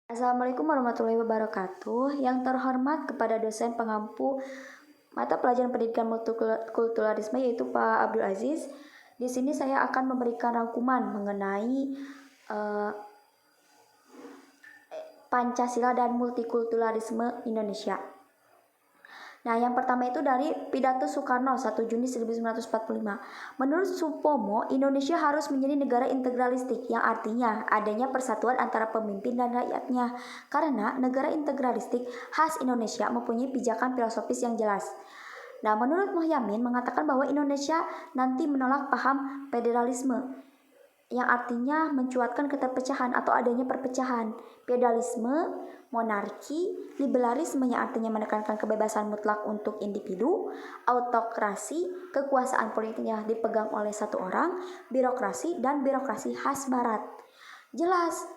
Assalamualaikum warahmatullahi wabarakatuh. Yang terhormat kepada dosen pengampu mata pelajaran pendidikan multikulturalisme yaitu Pak Abdul Aziz. Di sini saya akan memberikan rangkuman mengenai eh, Pancasila dan multikulturalisme Indonesia. Nah, yang pertama itu dari pidato Soekarno 1 Juni 1945. Menurut Supomo, Indonesia harus menjadi negara integralistik yang artinya adanya persatuan antara pemimpin dan rakyatnya. Karena negara integralistik khas Indonesia mempunyai pijakan filosofis yang jelas. Nah, menurut Mohyamin mengatakan bahwa Indonesia nanti menolak paham federalisme yang artinya mencuatkan keterpecahan atau adanya perpecahan. Feodalisme, monarki, liberalisme yang artinya menekankan kebebasan mutlak untuk individu, autokrasi, kekuasaan politiknya dipegang oleh satu orang, birokrasi, dan birokrasi khas barat. Jelas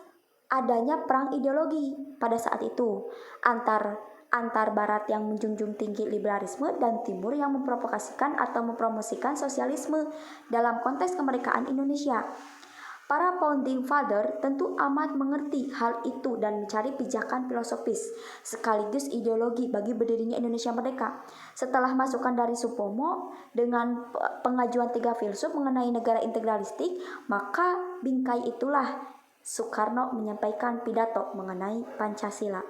adanya perang ideologi pada saat itu antar barat yang menjunjung tinggi liberalisme dan timur yang memprovokasikan atau mempromosikan sosialisme dalam konteks kemerdekaan Indonesia. Para founding father tentu amat mengerti hal itu dan mencari pijakan filosofis sekaligus ideologi bagi berdirinya Indonesia merdeka. Setelah masukan dari Supomo dengan pengajuan 3 filsuf mengenai negara integralistik, maka bingkai itulah Soekarno menyampaikan pidato mengenai Pancasila.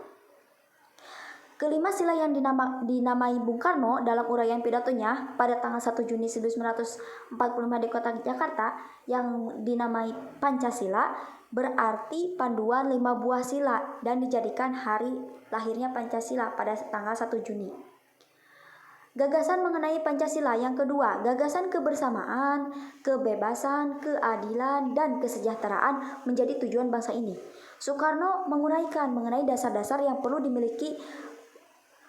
Kelima sila yang dinamai Bung Karno dalam uraian pidatonya pada tanggal 1 Juni 1945 di kota Jakarta yang dinamai Pancasila berarti panduan 5 buah sila dan dijadikan hari lahirnya Pancasila pada tanggal 1 Juni. Gagasan mengenai Pancasila yang kedua, gagasan kebersamaan, kebebasan, keadilan, dan kesejahteraan menjadi tujuan bangsa ini. Soekarno menguraikan mengenai dasar-dasar yang perlu dimiliki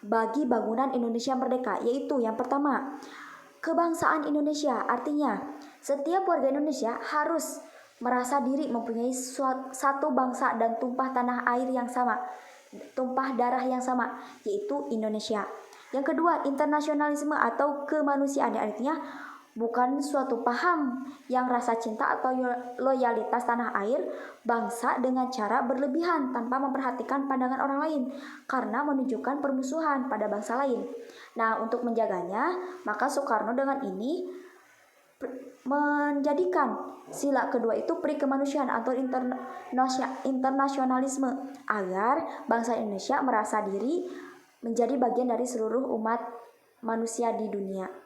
bagi bangunan Indonesia merdeka, yaitu yang pertama, kebangsaan Indonesia. Artinya, setiap warga Indonesia harus merasa diri mempunyai satu bangsa dan tumpah tanah air yang sama, tumpah darah yang sama, yaitu Indonesia. Yang kedua, internasionalisme atau kemanusiaan, artinya bukan suatu paham yang rasa cinta atau loyalitas tanah air bangsa dengan cara berlebihan tanpa memperhatikan pandangan orang lain karena menunjukkan permusuhan pada bangsa lain. Nah, untuk menjaganya, maka Soekarno dengan ini menjadikan sila kedua itu pri kemanusiaan atau internasionalisme agar bangsa Indonesia merasa diri menjadi bagian dari seluruh umat manusia di dunia.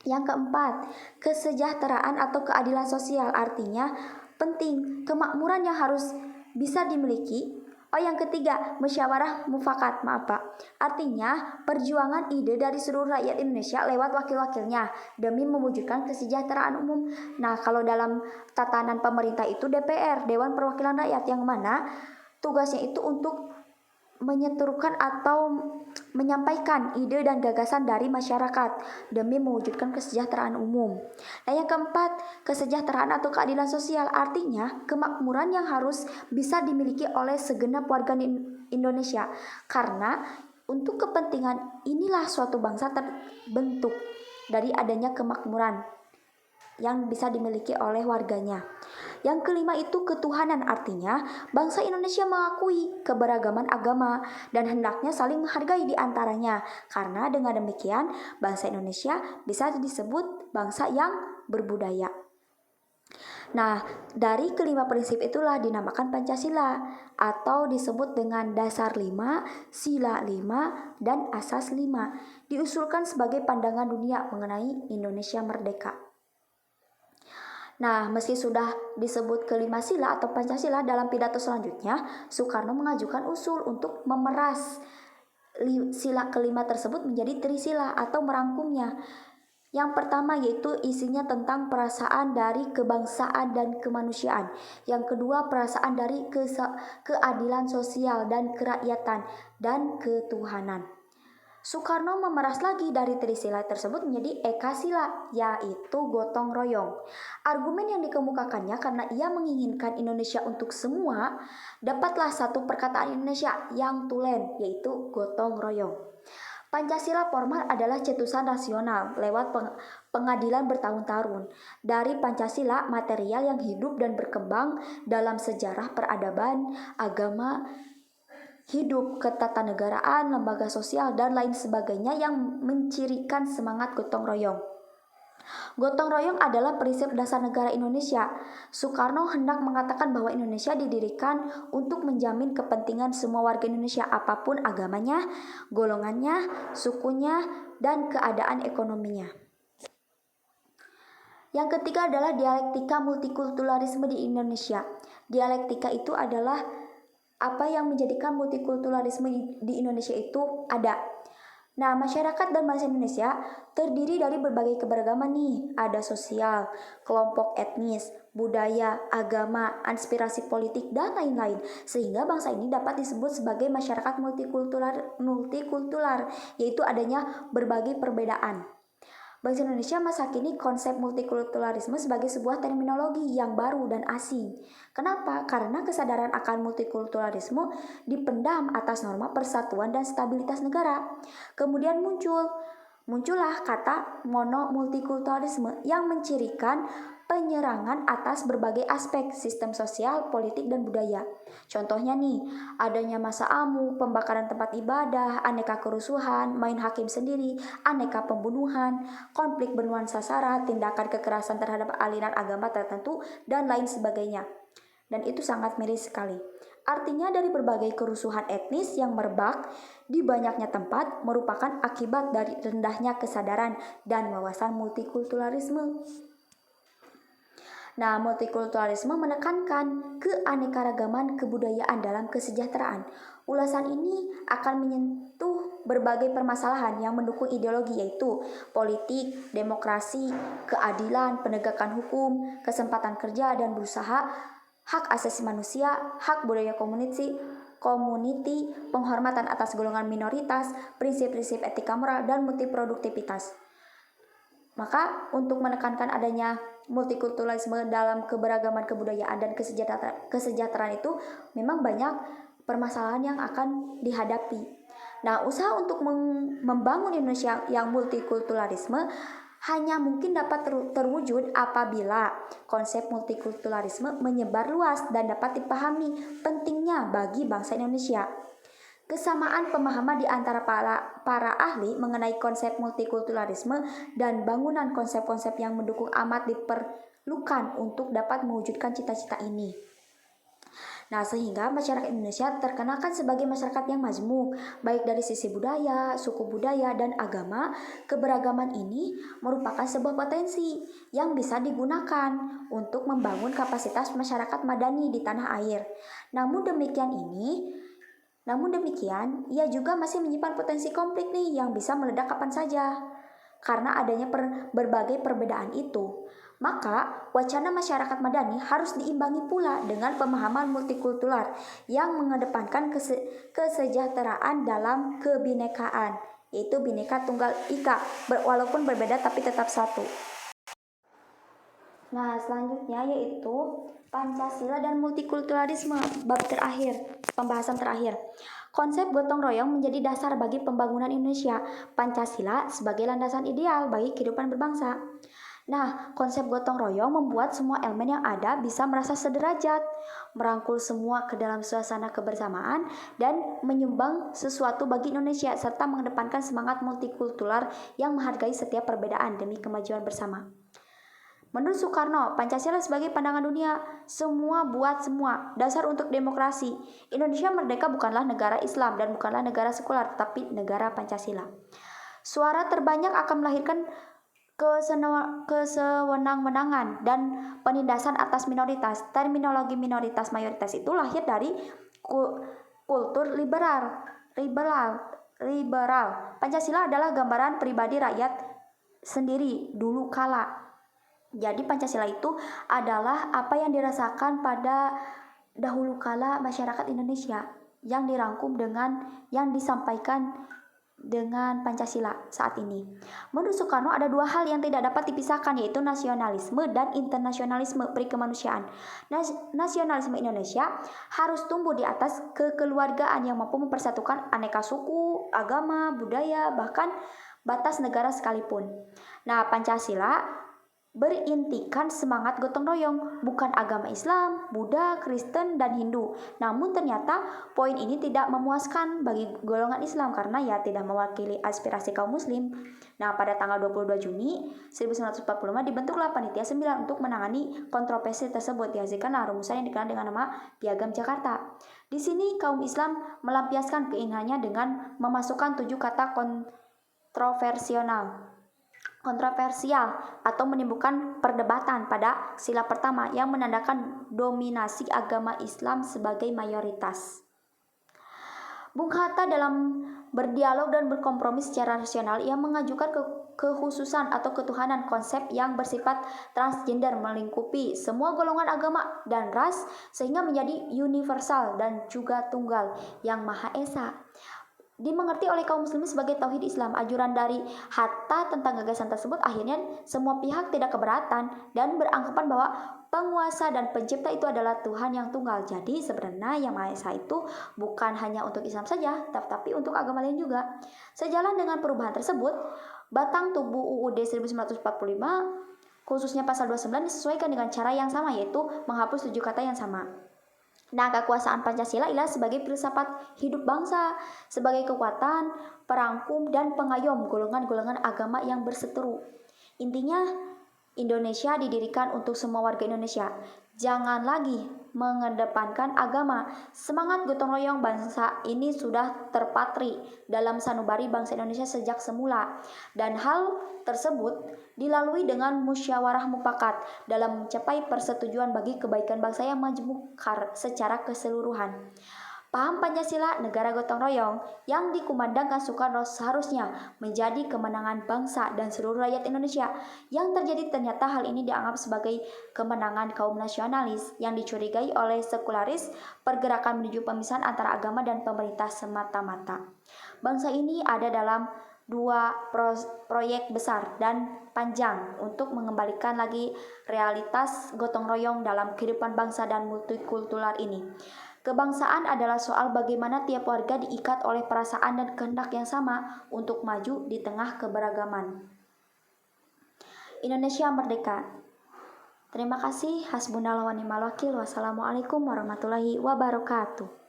Yang keempat, kesejahteraan atau keadilan sosial, artinya penting kemakmuran yang harus bisa dimiliki. Yang ketiga, musyawarah mufakat, maaf Pak. Artinya perjuangan ide dari seluruh rakyat Indonesia lewat wakil-wakilnya demi mewujudkan kesejahteraan umum. Nah, kalau dalam tatanan pemerintah itu DPR, Dewan Perwakilan Rakyat, yang mana tugasnya itu untuk menyeturkan atau menyampaikan ide dan gagasan dari masyarakat demi mewujudkan kesejahteraan umum. Nah, yang keempat, kesejahteraan atau keadilan sosial, artinya kemakmuran yang harus bisa dimiliki oleh segenap warga Indonesia karena untuk kepentingan inilah suatu bangsa terbentuk dari adanya kemakmuran yang bisa dimiliki oleh warganya. Yang kelima itu ketuhanan, artinya bangsa Indonesia mengakui keberagaman agama dan hendaknya saling menghargai di antaranya. Karena dengan demikian bangsa Indonesia bisa disebut bangsa yang berbudaya. Nah, dari kelima prinsip itulah dinamakan Pancasila atau disebut dengan dasar 5, sila 5, dan asas 5. Diusulkan sebagai pandangan dunia mengenai Indonesia merdeka. Nah, meski sudah disebut kelima sila atau Pancasila, dalam pidato selanjutnya Soekarno mengajukan usul untuk memeras sila kelima tersebut menjadi trisila atau merangkumnya. Yang pertama yaitu isinya tentang perasaan dari kebangsaan dan kemanusiaan. Yang kedua, perasaan dari keadilan sosial dan kerakyatan dan ketuhanan. Soekarno memeras lagi dari trisila tersebut menjadi ekasila, yaitu gotong royong. Argumen yang dikemukakannya karena ia menginginkan Indonesia untuk semua, dapatlah satu perkataan Indonesia yang tulen, yaitu gotong royong. Pancasila formal adalah cetusan rasional lewat pengadilan bertahun-tahun. Dari Pancasila material yang hidup dan berkembang dalam sejarah peradaban, agama, hidup ketatanegaraan, lembaga sosial, dan lain sebagainya yang mencirikan semangat gotong royong. Gotong royong adalah prinsip dasar negara Indonesia. Soekarno hendak mengatakan bahwa Indonesia didirikan untuk menjamin kepentingan semua warga Indonesia apapun agamanya, golongannya, sukunya, dan keadaan ekonominya. Yang ketiga adalah dialektika multikulturalisme di Indonesia. Dialektika itu adalah apa yang menjadikan multikulturalisme di Indonesia itu ada. Nah, masyarakat dan bangsa Indonesia terdiri dari berbagai keberagaman nih. Ada sosial, kelompok etnis, budaya, agama, aspirasi politik, dan lain-lain. Sehingga bangsa ini dapat disebut sebagai masyarakat multikultural, yaitu adanya berbagai perbedaan. Bangsa Indonesia masa kini konsep multikulturalisme sebagai sebuah terminologi yang baru dan asing. Kenapa? Karena kesadaran akan multikulturalisme dipendam atas norma persatuan dan stabilitas negara. Kemudian muncullah kata monomultikulturalisme yang mencirikan penyerangan atas berbagai aspek sistem sosial, politik, dan budaya. Contohnya nih, adanya masa amuk, pembakaran tempat ibadah, aneka kerusuhan, main hakim sendiri, aneka pembunuhan, konflik bernuansa sara, tindakan kekerasan terhadap aliran agama tertentu, dan lain sebagainya. Dan itu sangat miris sekali. Artinya dari berbagai kerusuhan etnis yang merebak di banyaknya tempat merupakan akibat dari rendahnya kesadaran dan wawasan multikulturalisme. Nah, multikulturalisme menekankan keanekaragaman kebudayaan dalam kesejahteraan. Ulasan ini akan menyentuh berbagai permasalahan yang mendukung ideologi yaitu politik, demokrasi, keadilan, penegakan hukum, kesempatan kerja dan berusaha, hak asasi manusia, hak budaya community, penghormatan atas golongan minoritas, prinsip-prinsip etika moral, dan multiproduktivitas. Maka untuk menekankan adanya multikulturalisme dalam keberagaman kebudayaan dan kesejahteraan itu memang banyak permasalahan yang akan dihadapi. Nah, usaha untuk membangun Indonesia yang multikulturalisme hanya mungkin dapat terwujud apabila konsep multikulturalisme menyebar luas dan dapat dipahami pentingnya bagi bangsa Indonesia. Kesamaan pemahaman di antara para ahli mengenai konsep multikulturalisme dan bangunan konsep-konsep yang mendukung amat diperlukan untuk dapat mewujudkan cita-cita ini. Nah, sehingga masyarakat Indonesia terkenalkan sebagai masyarakat yang majmuk, baik dari sisi budaya, suku budaya, dan agama. Keberagaman ini merupakan sebuah potensi yang bisa digunakan untuk membangun kapasitas masyarakat madani di tanah air. Namun demikian, ia juga masih menyimpan potensi konflik nih yang bisa meledak kapan saja. Karena adanya berbagai perbedaan itu, maka wacana masyarakat madani harus diimbangi pula dengan pemahaman multikultural yang mengedepankan kesejahteraan dalam kebinekaan, yaitu Bhinneka Tunggal Ika, walaupun berbeda tapi tetap satu. Nah, selanjutnya yaitu Pancasila dan multikulturalisme, bab terakhir, pembahasan terakhir. Konsep gotong royong menjadi dasar bagi pembangunan Indonesia. Pancasila sebagai landasan ideal bagi kehidupan berbangsa. Nah, konsep gotong royong membuat semua elemen yang ada bisa merasa sederajat, merangkul semua ke dalam suasana kebersamaan, dan menyumbang sesuatu bagi Indonesia, serta mengedepankan semangat multikultural yang menghargai setiap perbedaan demi kemajuan bersama. Menurut Soekarno, Pancasila sebagai pandangan dunia, semua buat semua, dasar untuk demokrasi. Indonesia merdeka bukanlah negara Islam dan bukanlah negara sekuler, tapi negara Pancasila. Suara terbanyak akan melahirkan kesewenang-wenangan dan penindasan atas minoritas. Terminologi minoritas mayoritas itu lahir dari kultur liberal. Pancasila adalah gambaran pribadi rakyat sendiri dulu kala. Jadi Pancasila itu adalah apa yang dirasakan pada dahulu kala masyarakat Indonesia yang dirangkum dengan yang disampaikan dengan Pancasila saat ini. Menurut Soekarno ada dua hal yang tidak dapat dipisahkan, yaitu nasionalisme dan internasionalisme perikemanusiaan. Nasionalisme Indonesia harus tumbuh di atas kekeluargaan yang mampu mempersatukan aneka suku, agama, budaya, bahkan batas negara sekalipun. Nah, Pancasila berintikan semangat gotong royong, bukan agama Islam, Buddha, Kristen, dan Hindu. Namun ternyata poin ini tidak memuaskan bagi golongan Islam karena ya tidak mewakili aspirasi kaum muslim. Nah, pada tanggal 22 Juni 1945 dibentuklah Panitia 9 untuk menangani kontroversi tersebut. Dihasilkanlah rumusan yang dikenal dengan nama Piagam Jakarta. Di sini kaum Islam melampiaskan keinginannya dengan memasukkan 7 kata kontroversial atau menimbulkan perdebatan pada sila pertama yang menandakan dominasi agama Islam sebagai mayoritas. Bung Hatta dalam berdialog dan berkompromi secara rasional, ia mengajukan kekhususan atau ketuhanan, konsep yang bersifat transgender melingkupi semua golongan agama dan ras sehingga menjadi universal dan juga tunggal yang Maha Esa. Dimengerti oleh kaum muslimin sebagai tauhid Islam. Ajuran dari Hatta tentang gagasan tersebut akhirnya semua pihak tidak keberatan dan beranggapan bahwa penguasa dan pencipta itu adalah Tuhan yang tunggal. Jadi sebenarnya yang Maha Esa itu bukan hanya untuk Islam saja, tetapi untuk agama lain juga. Sejalan dengan perubahan tersebut, batang tubuh UUD 1945 khususnya pasal 29 disesuaikan dengan cara yang sama, yaitu menghapus 7 kata yang sama. Nah, kekuasaan Pancasila ialah sebagai filsafat hidup bangsa, sebagai kekuatan, perangkum, dan pengayom golongan-golongan agama yang berseteru. Intinya, Indonesia didirikan untuk semua warga Indonesia. Jangan lagi mengedepankan agama. Semangat gotong royong bangsa ini sudah terpatri dalam sanubari bangsa Indonesia sejak semula. Dan hal tersebut dilalui dengan musyawarah mufakat dalam mencapai persetujuan bagi kebaikan bangsa yang majmuk secara keseluruhan. Paham Pancasila, negara gotong royong, yang dikumandangkan Soekarno seharusnya menjadi kemenangan bangsa dan seluruh rakyat Indonesia. Yang terjadi ternyata hal ini dianggap sebagai kemenangan kaum nasionalis yang dicurigai oleh sekularis, pergerakan menuju pemisahan antara agama dan pemerintah semata-mata. Bangsa ini ada dalam 2 proyek besar dan panjang untuk mengembalikan lagi realitas gotong royong dalam kehidupan bangsa dan multikultural ini. Kebangsaan adalah soal bagaimana tiap warga diikat oleh perasaan dan kehendak yang sama untuk maju di tengah keberagaman. Indonesia merdeka. Terima kasih. Hasbunallah wa ni'mal wakil. Wassalamualaikum warahmatullahi wabarakatuh.